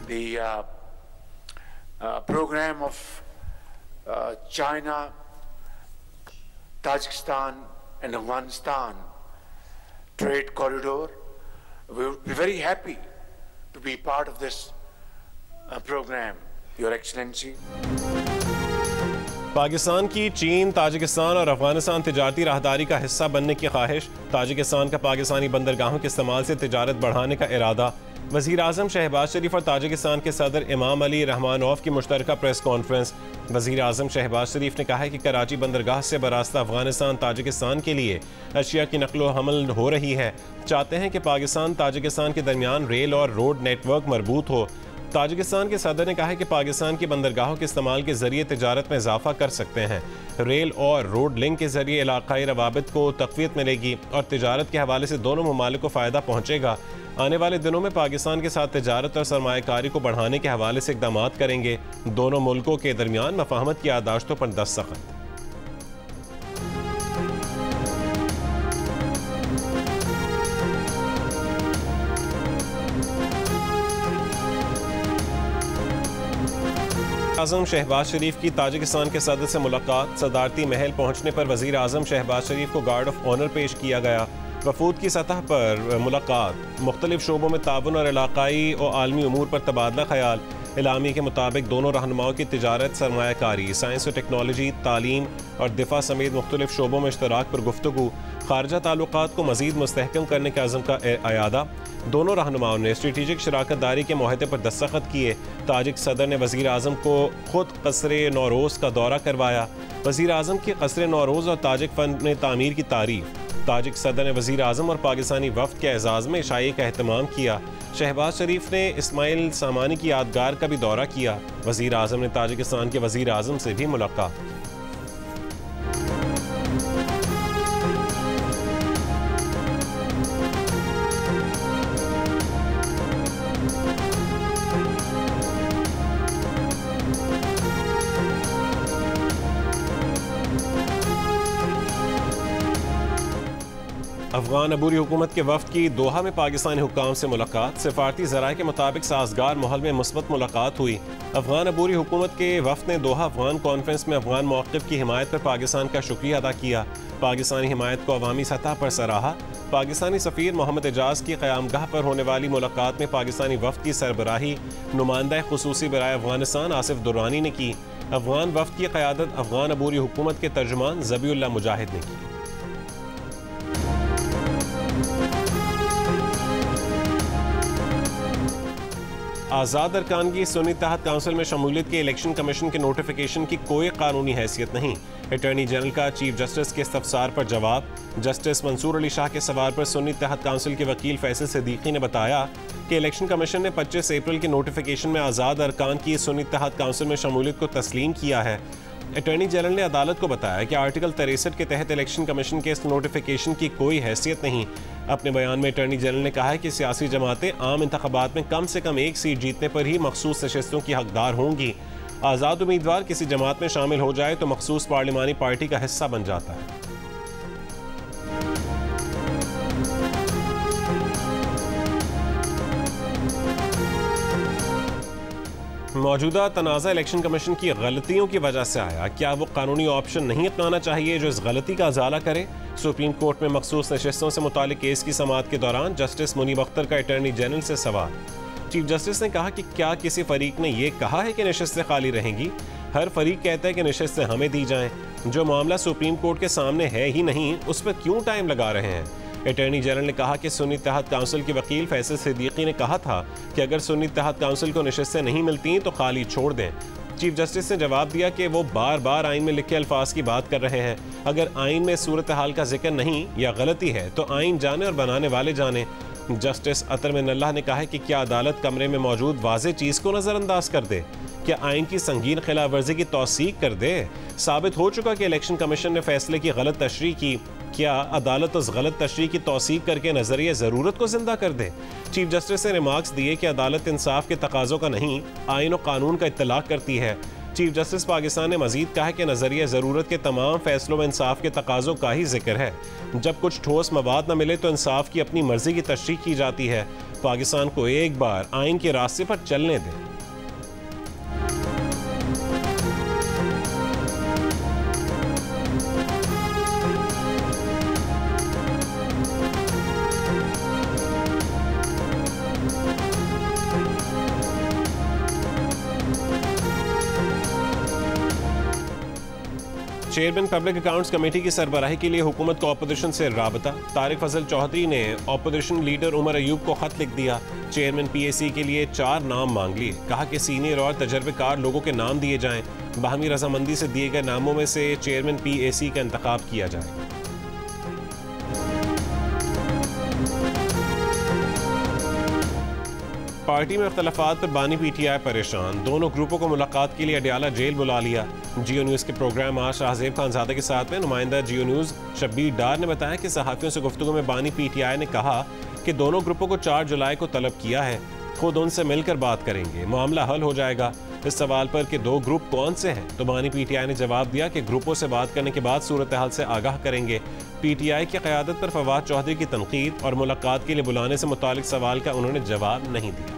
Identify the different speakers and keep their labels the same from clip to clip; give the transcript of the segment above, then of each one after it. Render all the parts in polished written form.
Speaker 1: the program of China, Tajikistan and Afghanistan trade corridor. We would be very happy to be part of this program, Your Excellency.
Speaker 2: Pakistan की चीन, Tajikistan और अफगानिस्तान तिजारती राहदारी का हिस्सा बनने की ख्वाहिश, ताजिकिस्तान का पाकिस्तानी बंदरगाहों के इस्तेमाल से तिजारत बढ़ाने का इरादा। वज़ीर आज़म शहबाज शरीफ और ताजिकिस्तान के सदर इमाम अली रहमानोफ की मुश्तरका प्रेस कॉन्फ्रेंस। वज़ीर आज़म शहबाज शरीफ ने कहा है कि कराची बंदरगाह से बरास्ता अफगानिस्तान ताजिकिस्तान के लिए अशिया की नकलो हमल हो रही है। चाहते हैं कि पाकिस्तान ताजिकिस्तान के दरमियान रेल और रोड नेटवर्क मजबूत हो। ताजिकिस्तान के सदर ने कहा है कि पाकिस्तान की बंदरगाहों के इस्तेमाल के जरिए तिजारत में इजाफा कर सकते हैं। रेल और रोड लिंक के जरिए इलाकाई रवाबित को तक़वियत मिलेगी और तिजारत के हवाले से दोनों ममालिक को फ़ायदा पहुँचेगा। आने वाले दिनों में पाकिस्तान के साथ तिजारत और सरमायाकारी को बढ़ाने के हवाले से इक़दाम करेंगे। दोनों मुल्कों के दरमियान मफाहमत की यादाश्तों पर दस्तखत। आज़म शहबाज शरीफ की ताजिकिस्तान के सदर से मुलाकात। सदारती महल पहुंचने पर वज़ीर आज़म शहबाज शरीफ को गार्ड ऑफ ऑनर पेश किया गया। वफूद की सतह पर मुलाकात, मुख्तलिफ शोबों में ताउन और इलाकाई और आलमी उमूर पर तबादला ख्याल। इलामी के मुताबिक दोनों रहनुमाओं की तिजारत, सरमायाकारी, साइंस और टेक्नोलॉजी, तालीम और दिफा समेत मुख्तलिफ शोबों में इश्तराक पर गुफ्तगू। खारजा ताल्लुकात को मज़ीद मुस्तहकम करने के अज़म का अयादा। दोनों रहनुमाओं ने स्ट्रेटेजिक शराकत दारी के मुआहदे पर दस्तखत किए। ताजिक सदर ने वज़ीर आज़म को खुद क़स्र नौरोज़ का दौरा करवाया। वज़ीर आज़म की क़स्र नौरोज़ और ताजिक फ़न तामीर की तारीफ़। ताजिक सदर ने वज़ीर आज़म और पाकिस्तानी वफ़द के एजाज़ में इशाई का अहतमाम किया। शहबाज शरीफ ने इस्माइल सामानी की यादगार का भी दौरा किया। वज़ीर आज़म ने ताजिकिस्तान के वज़ीर आज़म से भी मुलाकात। अफगान अबूरी हुकूमत के वफ़द की दोहा में पाकिस्तानी हुक्काम से मुलाकात। सिफारती ज़राए के मुताबिक साजगार माहौल में मुस्बत मुलाकात हुई। अफगान अबूरी हुकूमत के वफ़द ने दोहा अफगान कॉन्फ्रेंस में अफगान मौक़िफ़ की हिमायत पर पाकिस्तान का शुक्रिया अदा किया। पाकिस्तानी हिमायत को अवामी सतह पर सराहा। पाकिस्तानी सफ़ीर मोहम्मद एजाज की क़यामगाह पर होने वाली मुलाकात में पाकिस्तानी वफ़द की सरबराही नुमाइंदा ख़ुसूसी बराए अफगानिस्तान आसिफ दुर्रानी ने की। अफगान वफ़द की क़यादत अफगान अबूरी हुकूमत के तर्जुमान ज़बीउल्लाह मुजाहिद ने की। आज़ाद अरकान की सुन्नी तहत काउंसिल में शमूलियत के इलेक्शन कमीशन के नोटिफिकेशन की कोई कानूनी हैसियत नहीं। अटॉर्नी जनरल का चीफ जस्टिस के इस्तफसार पर जवाब। जस्टिस मंसूर अली शाह के सवाल पर सुन्नी तहत काउंसिल के वकील फैसल सिद्दीकी ने बताया कि इलेक्शन कमीशन ने 25 अप्रैल के नोटिफिकेशन में आज़ाद अरकान की सुन्नी तहत काउंसिल में शमूलियत को तस्लीम किया है। अटॉर्नी जनरल ने अदालत को बताया कि आर्टिकल 63 के तहत इलेक्शन कमीशन के इस नोटिफिकेशन की कोई हैसियत नहीं। अपने बयान में अटॉर्नी जनरल ने कहा है कि सियासी जमातें आम इंतखाबात में कम से कम एक सीट जीतने पर ही मखसूस नशस्तों की हकदार होंगी। आज़ाद उम्मीदवार किसी जमात में शामिल हो जाए तो मखसूस पार्लिमानी पार्टी का हिस्सा बन जाता है। मौजूदा तनाज़ा इलेक्शन कमीशन की गलतियों की वजह से आया। क्या वो कानूनी ऑप्शन नहीं अपनाना चाहिए जो इस गलती का अजाला करे? सुप्रीम कोर्ट में मखसूस नशस्तों से मुतालिक केस की समाअत के दौरान जस्टिस मुनीब अख्तर का अटॉर्नी जनरल से सवाल। चीफ जस्टिस ने कहा कि क्या किसी फरीक ने यह कहा है कि नशस्तें खाली रहेंगी? हर फरीक कहता है कि नशस्तें हमें दी जाएं। जो मामला सुप्रीम कोर्ट के सामने है ही नहीं, उस पर क्यों टाइम लगा रहे हैं? अटॉर्नी जनरल ने कहा कि सुन्नी तहत काउंसिल के वकील फैसल सिद्दीकी ने कहा था कि अगर सुन्नी तहत काउंसिल को नशस्तें नहीं मिलती तो खाली छोड़ दें। चीफ जस्टिस ने जवाब दिया कि वो बार बार आइन में लिखे अल्फाज की बात कर रहे हैं। अगर आइन में सूरत हाल का जिक्र नहीं या गलती है तो आइन जाने और बनाने वाले जाने। जस्टिस अतर मिनल्लाह ने कहा है कि क्या अदालत कमरे में मौजूद वाज़ेह चीज़ को नज़रअंदाज कर दे? क्या आइन की संगीन खिलाफ वर्जी की तौसीक कर दे? साबित हो चुका कि इलेक्शन कमीशन ने फैसले की गलत तशरीह की। क्या अदालत उस गलत तशरीह की तौसीक करके नजरिए ज़रूरत को जिंदा कर दे? चीफ जस्टिस ने रिमार्क्स दिए कि अदालत इंसाफ के तकाज़ों का नहीं, आइन और कानून का इत्तलाक करती है। चीफ जस्टिस पाकिस्तान ने मजीद कहा कि नजरिया ज़रूरत के तमाम फैसलों में इंसाफ के तकाज़ों का ही जिक्र है। जब कुछ ठोस मवाद न मिले तो इंसाफ की अपनी मर्जी की तशरीह की जाती है। पाकिस्तान को एक बार आइन के रास्ते पर चलने दें। चेयरमैन पब्लिक अकाउंट्स कमेटी की सरबराही के लिए हुकूमत को अपोजिशन से राबता। तारिक फजल चौधरी ने अपोजिशन लीडर उमर अयूब को खत लिख दिया। चेयरमैन PAC के लिए 4 नाम मांग लिए। कहा कि सीनियर और तजर्बेकार लोगों के नाम दिए जाएं। बाहमी रजामंदी से दिए गए नामों में से चेयरमैन PAC का इंतखाब किया जाए। पार्टी में इख्तलाफात पर बानी PTI परेशान। दोनों ग्रुपों को मुलाकात के लिए अडियाला जेल बुला लिया। जियो न्यूज़ के प्रोग्राम आज शाहजेब खानजादा के साथ में नुमाइंदा जियो न्यूज़ शब्बीर डार ने बताया कि सहाफ़ियों से गुफ्तगू में बानी PTI ने कहा कि दोनों ग्रुपों को 4 जुलाई को तलब किया है, खुद उनसे मिलकर बात करेंगे, मामला हल हो जाएगा। इस सवाल पर कि 2 ग्रुप कौन से हैं तो बानी PTI ने जवाब दिया कि ग्रुपों से बात करने के बाद सूरत हाल से आगाह करेंगे। PTI की क़यादत पर फवाद चौधरी की तनकीद और मुलाकात के लिए बुलाने से मुतालिक सवाल का उन्होंने जवाब नहीं दिया।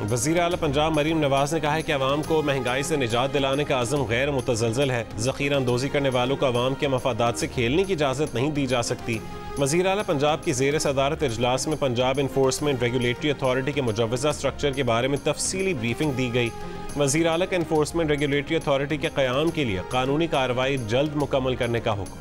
Speaker 2: वज़ीर आला पंजाब मरीम नवाज ने कहा है कि अवाम को महंगाई से निजात दिलाने का अज़म गैर मुतज़लज़ल है। ज़ख़ीरा अंदोज़ी करने वालों को अवाम के मफादात से खेलने की इजाज़त नहीं दी जा सकती। वज़ीर आला पंजाब की ज़ेर सदारत इजलास में पंजाब इन्फोर्समेंट रेगुलेटरी अथॉरिटी के मुजव्वज़ा स्ट्रक्चर के बारे में तफसीली ब्रीफिंग दी गई। वज़ीर आला का इन्फोर्समेंट रेगुलेटरी अथॉरिटी के क़याम के लिए कानूनी कार्रवाई जल्द मुकम्मल करने का हुक्म।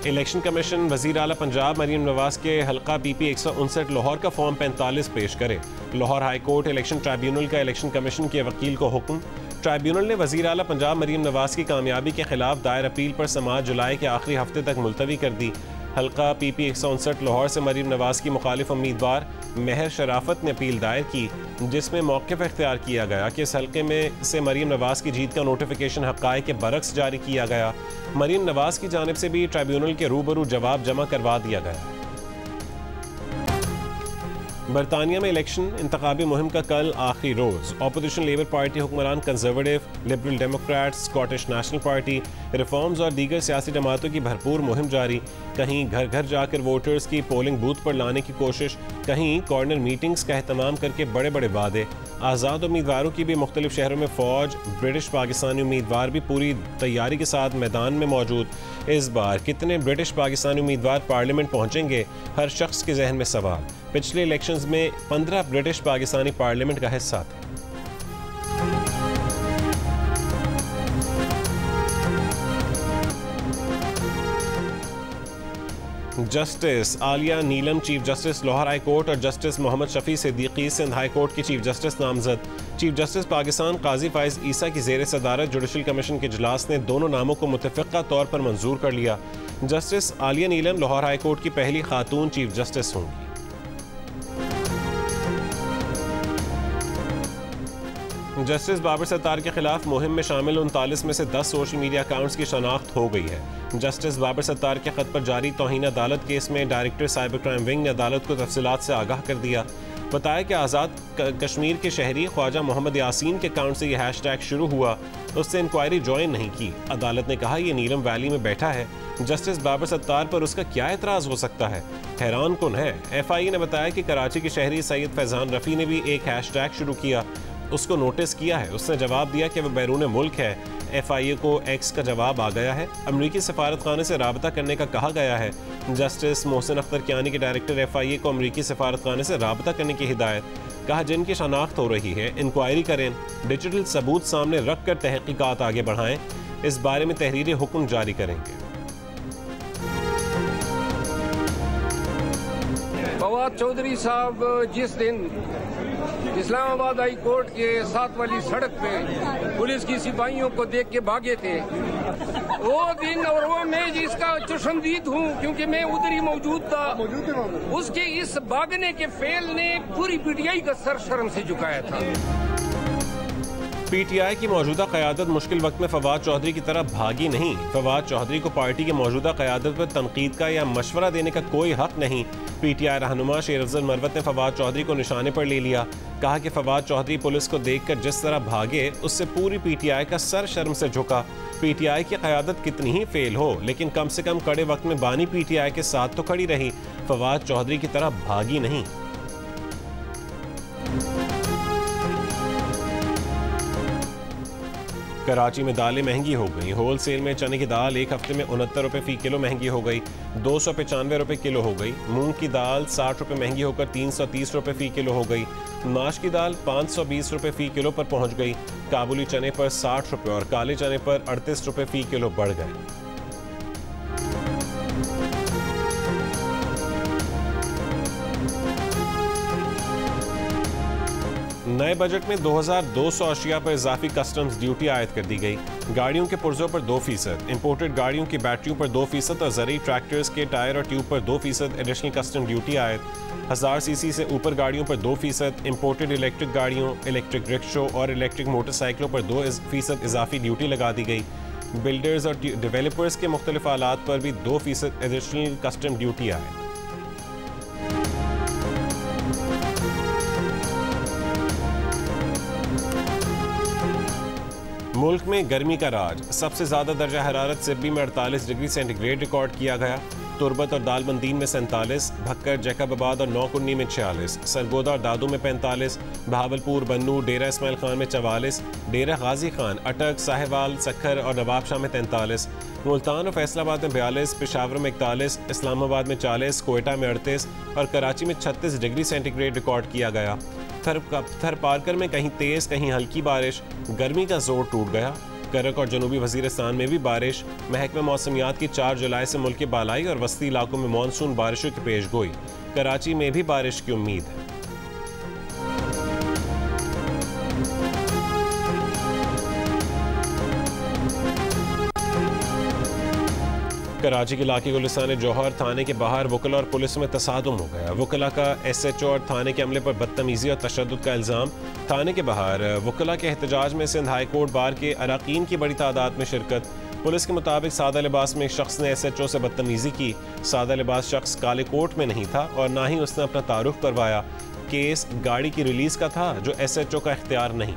Speaker 2: इलेक्शन कमीशन वज़ीर आला पंजाब मरीम नवाज के हल्का BP 159 लाहौर का फॉर्म 45 पेश करे। Lahore high court election tribunal का इलेक्शन कमीशन के वकील को हुक्म। ट्राइब्यूनल ने वज़ीर आला पंजाब मरीम नवाज की कामयाबी के खिलाफ दायर अपील पर समाअत जुलाई के आखिरी हफ्ते तक मुलतवी कर दी। हल्का PP 159 लाहौर से मरीम नवाज की मुखालिफ उम्मीदवार महर शराफत ने अपील दायर की, जिसमें मौक़िफ़ इख्तियार किया गया कि इस हल्के में से मरीम नवाज की जीत का नोटिफिकेशन हक़ाइक़ के बरक्स जारी किया गया। मरीम नवाज की जानिब से भी ट्राइब्यूनल के रूबरू जवाब जमा करवा दिया गया। बरतानिया में इलेक्शन इंतखाबी मुहिम का कल आखिरी रोज़। अपोजिशन लेबर पार्टी हुक्मरान conservative, liberal Democrats, Scottish national party, reforms और दीगर सियासी जमातों की भरपूर मुहिम जारी। कहीं घर घर जाकर वोटर्स की पोलिंग बूथ पर लाने की कोशिश, कहीं कॉर्नर मीटिंग्स का एहतमाम करके बड़े बड़े वादे। आज़ाद उम्मीदवारों की भी मुख्तलिफ शहरों में फ़ौज, ब्रिटिश पाकिस्तानी उम्मीदवार भी पूरी तैयारी के साथ मैदान में मौजूद। इस बार कितने ब्रिटिश पाकिस्तानी उम्मीदवार पार्लियामेंट पहुँचेंगे, हर शख्स के जहन में सवाल। पिछले इलेक्शंस में 15 ब्रिटिश पाकिस्तानी पार्लियामेंट का हिस्सा थे। Justice Aalia Neelum chief justice Lahore high court और justice Mohammad Shafi Siddiqui Sindh high court की चीफ जस्टिस नामजद। चीफ जस्टिस पाकिस्तान काजी फाइज ईसा की ज़ेर सदारत जुडिशल कमीशन के इजलास ने दोनों नामों को मुतफ़िक़ा तौर पर मंजूर कर लिया। जस्टिस आलिया नीलम लाहौर हाई कोर्ट की पहली खातून चीफ जस्टिस होंगी। जस्टिस बाबर सत्तार के खिलाफ मुहिम में शामिल 39 में से 10 सोशल मीडिया अकाउंट्स की शनाख्त हो गई है। जस्टिस बाबर सत्तार के खत पर जारी तौहीन अदालत केस में डायरेक्टर साइबर क्राइम विंग ने अदालत को तफसीलात से आगाह कर दिया। बताया कि आज़ाद कश्मीर के शहरी ख्वाजा मोहम्मद यासीन के अकाउंट से ये हैशटैग शुरू हुआ, उससे इंक्वायरी ज्वाइन नहीं की। अदालत ने कहा यह नीलम वैली में बैठा है, जस्टिस बाबर सत्तार पर उसका क्या एतराज़ हो सकता है, हैरान कुन है। FIA ने बताया कि कराची के शहरी सैयद फैज़ान रफ़ी ने भी एक हैशटैग शुरू किया, उसको नोटिस किया है, उसने जवाब दिया कि वह बैरून मुल्क है। FIA को X का जवाब आ गया है। अमरीकी सफारत खाने से राबता करने का कहा गया है। जस्टिस मोहसिन अख्तर कियानी के डायरेक्टर FIA को अमरीकी सफारत खाने से राबता करने की हिदायत। कहा जिनकी शनाख्त हो रही है इंक्वायरी करें, डिजिटल सबूत सामने रख कर तहकीकात आगे बढ़ाएं। इस बारे में तहरीरी हुक्म जारी करेंगे।
Speaker 3: फवाद चौधरी साहब जिस दिन इस्लामाबाद हाई कोर्ट के साथ वाली सड़क पे पुलिस की सिपाहियों को देख के भागे थे, वो दिन और वो मैं जिसका चशमदीद हूँ क्योंकि मैं उधर ही मौजूद था, उसके इस भागने के फेल ने पूरी पीटीआई का सर शर्म से झुकाया था।
Speaker 2: पीटीआई की मौजूदा क़यादत मुश्किल वक्त में फवाद चौधरी की तरह भागी नहीं। फवाद चौधरी को पार्टी की मौजूदा क़यादत पर तनकीद का या मशवरा देने का कोई हक नहीं। पीटीआई रहनुमा शेर अफजल मरवत ने फवाद चौधरी को निशाने पर ले लिया। कहा कि फवाद चौधरी पुलिस को देखकर जिस तरह भागे उससे पूरी पीटीआई का सर शर्म से झुका। पीटीआई की क़यादत कितनी ही फेल हो लेकिन कम से कम कड़े वक्त में बानी पीटीआई के साथ तो खड़ी रही, फवाद चौधरी की तरह भागी नहीं। कराची में दालें महंगी हो गई। होल सेल में चने की दाल एक हफ्ते में 69 रुपये फ़ी किलो महंगी हो गई, 295 रुपये किलो हो गई। मूंग की दाल 60 रुपये महंगी होकर 330 रुपये फ़ी किलो हो गई। माश की दाल 520 रुपये फ़ी किलो पर पहुंच गई। काबुली चने पर 60 रुपये और काले चने पर 38 रुपये फ़ी किलो बढ़ गए। नए बजट में 2200 अशिया पर इजाफी कस्टम्स ड्यूटी आयद कर दी गई। गाड़ियों के पुर्जों पर 2%, इंपोर्टेड गाड़ियों की बैटरियों पर 2% और ज़रूरी ट्रैक्टर्स के टायर और ट्यूब पर 2% एडिशनल कस्टम ड्यूटी आयद। 1000 सीसी से ऊपर गाड़ियों पर 2%, इंपोर्टेड इलेक्ट्रिक गाड़ियों, इलेक्ट्रिक रिक्शो और इलेक्ट्रिक मोटरसाइकिलों पर 2% इजाफी ड्यूटी लगा दी गई। बिल्डर्स और डेवलपर्स के मुख्तलिफ आलात पर भी 2% एडिशनल कस्टम ड्यूटी आयद। मुल्क में गर्मी का राज। सबसे ज्यादा दर्जा हरारत सिब्बी में 48 डिग्री सेंटीग्रेड रिकॉर्ड किया गया। तुरबत और दालबंदीन में 47, भक्कर, जैकबाबाद और नौकुन्नी में 46, सरगोदा और दादू में 45, बहावलपुर, बन्नू, डेरा इस्माइल खान में 44, डेरा गाजी खान, अटक, साहिवाल, सखर और नवाबशाह में 43, मुल्तान और फैसलाबाद में 42, पेशावर में 41, इस्लामाबाद में 40, कोयटा में 38 और कराची में 36 डिग्री सेंटीग्रेड रिकॉर्ड किया गया। थर पारकर में कहीं तेज़ कहीं हल्की बारिश, गर्मी का जोर टूट गया। करक और जनूबी वजीरिस्तान में भी बारिश। महकमा मौसमियात की 4 जुलाई से मुल्क के बालाई और वस्ती इलाकों में मानसून बारिशों की पेश गोई। कराची में भी बारिश की उम्मीद है। कराची के इलाके गुलिस्तान जौहर थाने के बाहर वकला और पुलिस में तसादुम हो गया। वकला का SHO और थाने के अमले पर बदतमीजी और तशद्दुद का इल्ज़ाम। थाने के बाहर वकला के एहतजाज में सिंध हाई कोर्ट बार के अरकान की बड़ी तादाद में शिरकत। पुलिस के मुताबिक सादा लिबास में एक शख्स ने SHO से बदतमीजी की। सादा लिबास शख्स काले कोट में नहीं था और ना ही उसने अपना तारुफ करवाया। केस गाड़ी की रिलीज़ का था जो SHO का इख्तियार नहीं।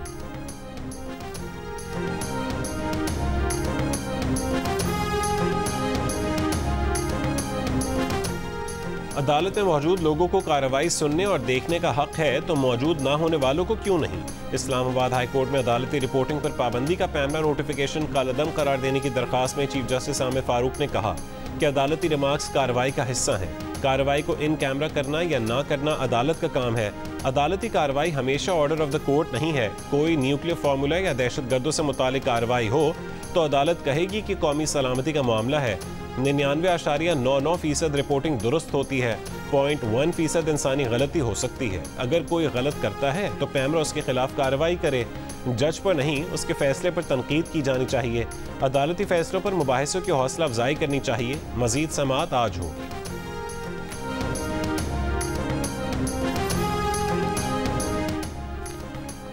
Speaker 2: अदालत में मौजूद लोगों को कार्रवाई सुनने और देखने का हक है तो मौजूद ना होने वालों को क्यों नहीं। इस्लामाबाद हाई कोर्ट में अदालती रिपोर्टिंग पर पाबंदी का पैमरा नोटिफिकेशन कालअदम करार देने की दरखास्त में चीफ जस्टिस आमिर फारूक ने कहा कि अदालती रिमार्क्स कार्रवाई का हिस्सा हैं। कार्रवाई को इन कैमरा करना या ना करना अदालत का काम है। अदालती कार्रवाई हमेशा ऑर्डर ऑफ द कोर्ट नहीं है। कोई न्यूक्लियर फार्मूला या दहशतगर्दों से मुतालिक कार्रवाई हो तो अदालत कहेगी कि कौमी सलामती का मामला है। 99.99% रिपोर्टिंग दुरुस्त होती है। 0.1% इंसानी गलती हो सकती है। अगर कोई गलत करता है तो पैमरा उसके खिलाफ कार्रवाई करे। जज पर नहीं उसके फैसले पर तनकीद की जानी चाहिए। अदालती फैसलों पर मुबाहिसों की हौसला अफजाई करनी चाहिए। मजीद समाअत आज होगी।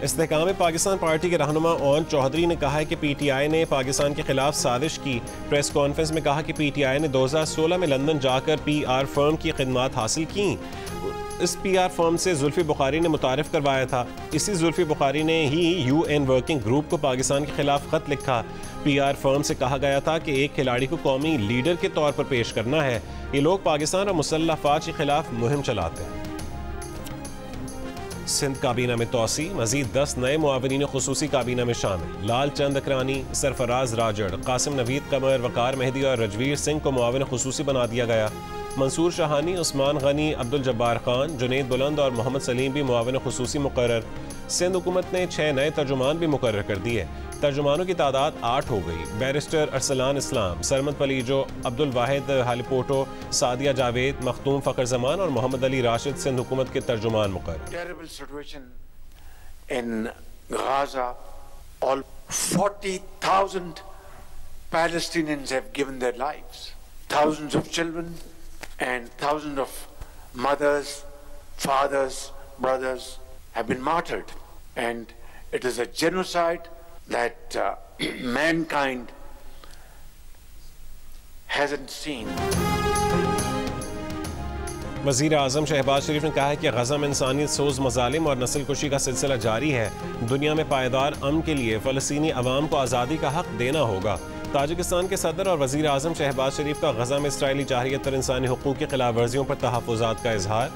Speaker 2: इस्तेहकाम पाकिस्तान पार्टी के रहनुमा ओन चौधरी ने कहा है कि PTI ने पाकिस्तान के खिलाफ साजिश की। प्रेस कॉन्फ्रेंस में कहा कि PTI ने 2016 में लंदन जाकर PR फर्म की खिदमात हासिल की। इस PR फर्म से जुल्फी बुखारी ने मुतारिफ करवाया था। इसी जुल्फी बुखारी ने ही UN वर्किंग ग्रुप को पाकिस्तान के खिलाफ खत लिखा। PR फर्म से कहा गया था कि एक खिलाड़ी को कौमी लीडर के तौर पर पेश करना है। ये लोग पाकिस्तान और मुसल्लह अफवाज के खिलाफ मुहिम चलाते हैं। सिंध काबीना में तोसी, मजीद 10 नए मुआविनीन खुसूसी काबीना में शामिल। लाल चंद अकरानी, सरफराज राजड़, कासिम नवीद कमर, वकार मेहदी और रजवीर सिंह को मुआविन खुसूसी बना दिया गया। मंसूर शाहानी, उस्मान गनी, अब्दुल जब्बार खान, जुनैद बुलंद और मोहम्मद सलीम भी मुआविन खुसूसी मुकर्रर। सिंध हुकूमत ने 6 नए तर्जुमान भी मुकर्रर कर दिए। तर्जुमानों की तादाद 8 हो गई। बैरिस्टर अरसलान इस्लाम, सरमद पलीजो, अब्दुल वाहिद हालीपोटो, सादिया जावेद, मखदूम फ़खर जमान और मोहम्मद अली राशिद सिंध हुकूमत के तर्जुमान मुकर्रर।
Speaker 1: Terrible situation in Gaza. All 40,000 Palestinians have given their lives. Thousands of children and thousands of mothers, fathers, brothers have been martyred. And it is a genocide that mankind hasn't seen.
Speaker 2: वज़ीर आज़म शहबाज शरीफ ने कहा है कि गज़ा में इंसानियत सोज़ मज़ालिम और नस्ल कुशी का सिलसिला जारी है। दुनिया में पायदार अमन के लिए फ़लस्तीनी अवाम को आज़ादी का हक़ देना होगा। ताजिकिस्तान के सदर और वज़ीर आज़म शहबाज शरीफ का गज़ा में इसराइली जारहियत और इंसानी हुकूक़ की खिलाफ वर्जियों पर तहफ़्फ़ुज़ात का इजहार।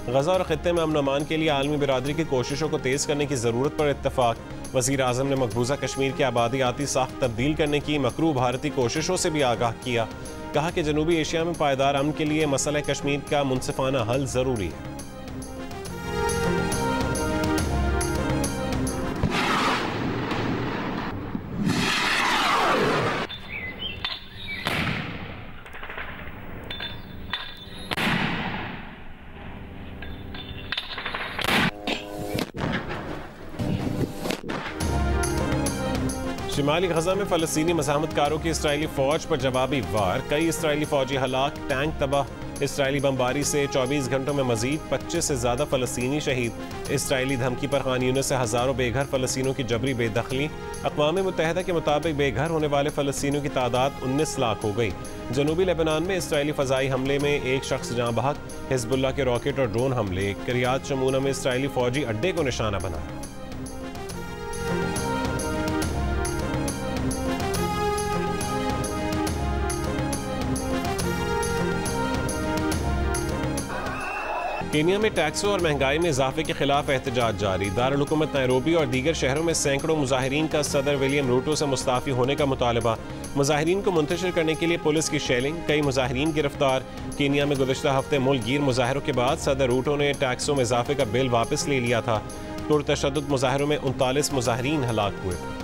Speaker 2: गज़ा और ख़ित्ते में अमन अमान के लिए आलमी बिरादरी की कोशिशों को तेज़ करने की ज़रूरत पर इत्तफ़ाक़। वज़ीर आज़म ने मकबूजा कश्मीर के आबादियाती साख्त तब्दील करने की मकरू भारतीय कोशिशों से भी आगाह किया। कहा कि जनूबी एशिया में पायदार अमन के लिए मसला कश्मीर का मुनसिफाना हल ज़रूरी है। शिमाली गजा में फ़लस्तीनी मज़ाहमतकारों की इसराइली फ़ौज पर जवाबी वार, कई इसराइली फ़ौजी हलाक, टैंक तबाह। इसराइली बमबारी से 24 घंटों में मज़ीद 25 से ज़्यादा फ़लस्तीनी शहीद। इसराइली धमकी पर खान यूनिस से हज़ारों बेघर फ़लस्तीनियों की जबरी बेदखली। अक़वाम मुत्तहिदा के मुताबिक बेघर होने वाले फ़लस्तीनियों की तादाद 19 लाख हो गई। जनूबी लेबनान में इसराइली फ़ज़ाई हमले में एक शख्स जाँ बहक। हिज़्बुल्लाह के रॉकेट और ड्रोन हमले। किरियात शमूना में इसराइली फ़ौजी अड्डे को निशाना बनाया। केनिया में टैक्सों और महंगाई में इजाफे के खिलाफ एहतजाज जारी। दारुल हुकूमत नैरोबी और दीगर शहरों में सैकड़ों मुजाहिरीन का सदर विलियम रूटो से मुस्ताफ़ी होने का मुतालबा। मुजाहिरीन को मुंतशिर करने के लिए पुलिस की शेलिंग, कई मुजाहिरीन गिरफ्तार। केनिया में गुज़श्ता हफ्ते मुल्क गिर मुजाहरों के बाद सदर रूटो ने टैक्सों में इजाफे का बिल वापस ले लिया था। पुरतशद्दुद मुजाहरों में 39 मुजाहिरीन हलाक हुए थे।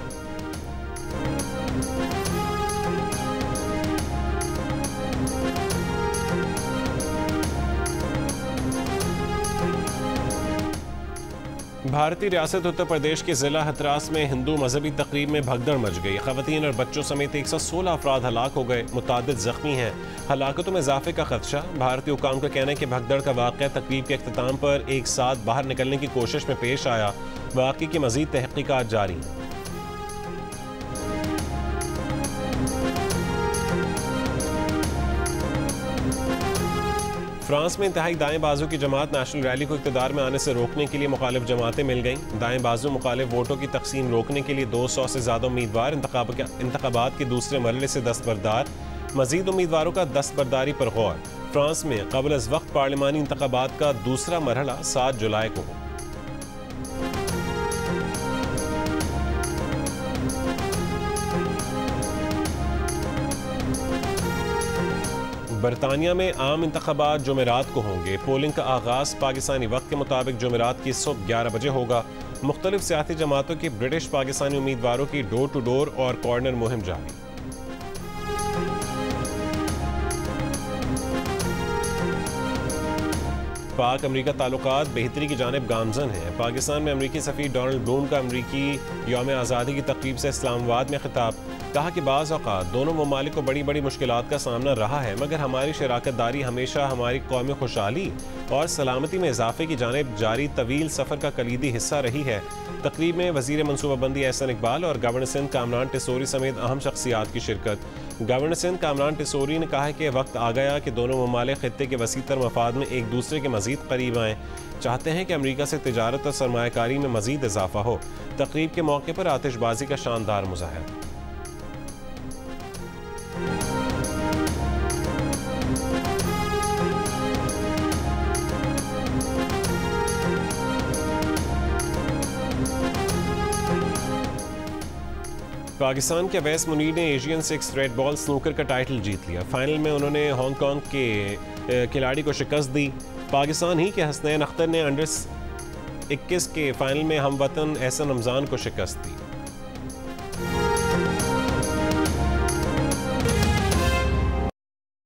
Speaker 2: भारतीय रियासत उत्तर प्रदेश के ज़िला हथरास में हिंदू मजहबी तकरीब में भगदड़ मच गई। ख़वातीन और बच्चों समेत 116 अफराद हलाक हो गए, मुतादिद ज़ख्मी हैं। हलाकतों में इजाफे का खदशा। भारतीय हुकाम का कहना है कि भगदड़ का वाक़या तकरीब के अख्ताम पर एक साथ बाहर निकलने की कोशिश में पेश आया। वाक़ये की मज़ीद तहक़ीक़ात जारी है। फ्रांस में इंतहाई दाएं बाजू की जमात नेशनल रैली को इक़्तिदार में आने से रोकने के लिए मुखालिफ जमातें मिल गईं। दाएं बाजू मुखालिफ वोटों की तकसीम रोकने के लिए 200 से ज़्यादा उम्मीदवार इंतखाबात के दूसरे मरहले से दस्तबरदार। मज़ीद उम्मीदवारों का दस्तबरदारी पर गौर। फ्रांस में क़ब्ल अज़ वक्त पार्लिमानी इंतखाबात का दूसरा मरहला 7 जुलाई को हो। बरतानिया में आम इंतखाबात जुमेरात को होंगे। पोलिंग का आगाज़ पाकिस्तानी वक्त के मुताबिक जुमेरात की सुबह 11 बजे होगा। मुख्तलिफ सियासी जमातों की ब्रिटिश पाकिस्तानी उम्मीदवारों की डोर टू डोर और कॉर्नर मुहिम जारी। पाक अमरीका ताल्लुकात बेहतरी की जानिब गामजन है। पाकिस्तान में अमरीकी सफ़ीर डोनाल्ड ब्लूम का अमरीकी यौम आज़ादी की तक़रीब से इस्लामाबाद में खिताब। कहा कि बाज़ औक़ात दोनों ममालिक को बड़ी बड़ी मुश्किलात का सामना रहा है, मगर हमारी शराकतदारी हमेशा हमारी कौमी खुशहाली और सलामती में इजाफे की जानिब जारी तवील सफ़र का कलीदी हिस्सा रही है। तक़रीब में वज़ीर मनसूबाबंदी एहसन इकबाल और गवर्नर सिंध कामरान टिसोरी समेत अहम शख्सियात की शिरकत। गवर्नर सिंध कामरान टिसोरी ने कहा है कि वक्त आ गया कि दोनों ममालिक खित्ते के वसीतर मफाद में एक दूसरे के मज़ीद करीब आएँ। चाहते हैं कि अमरीका से तिजारत और सरमायाकारी में मज़ीद इजाफा हो। तक़रीब के मौके पर आतिशबाजी का शानदार मुज़ाहरा। पाकिस्तान के अवैस मुनीर ने एशियन 6 रेड बॉल स्नूकर का टाइटल जीत लिया। फाइनल में उन्होंने हांगकांग के खिलाड़ी को शिकस्त दी। पाकिस्तान ही के हसनैन अख्तर ने अंडर 21 के फाइनल में हमवतन एहसन रमज़ान को शिकस्त दी।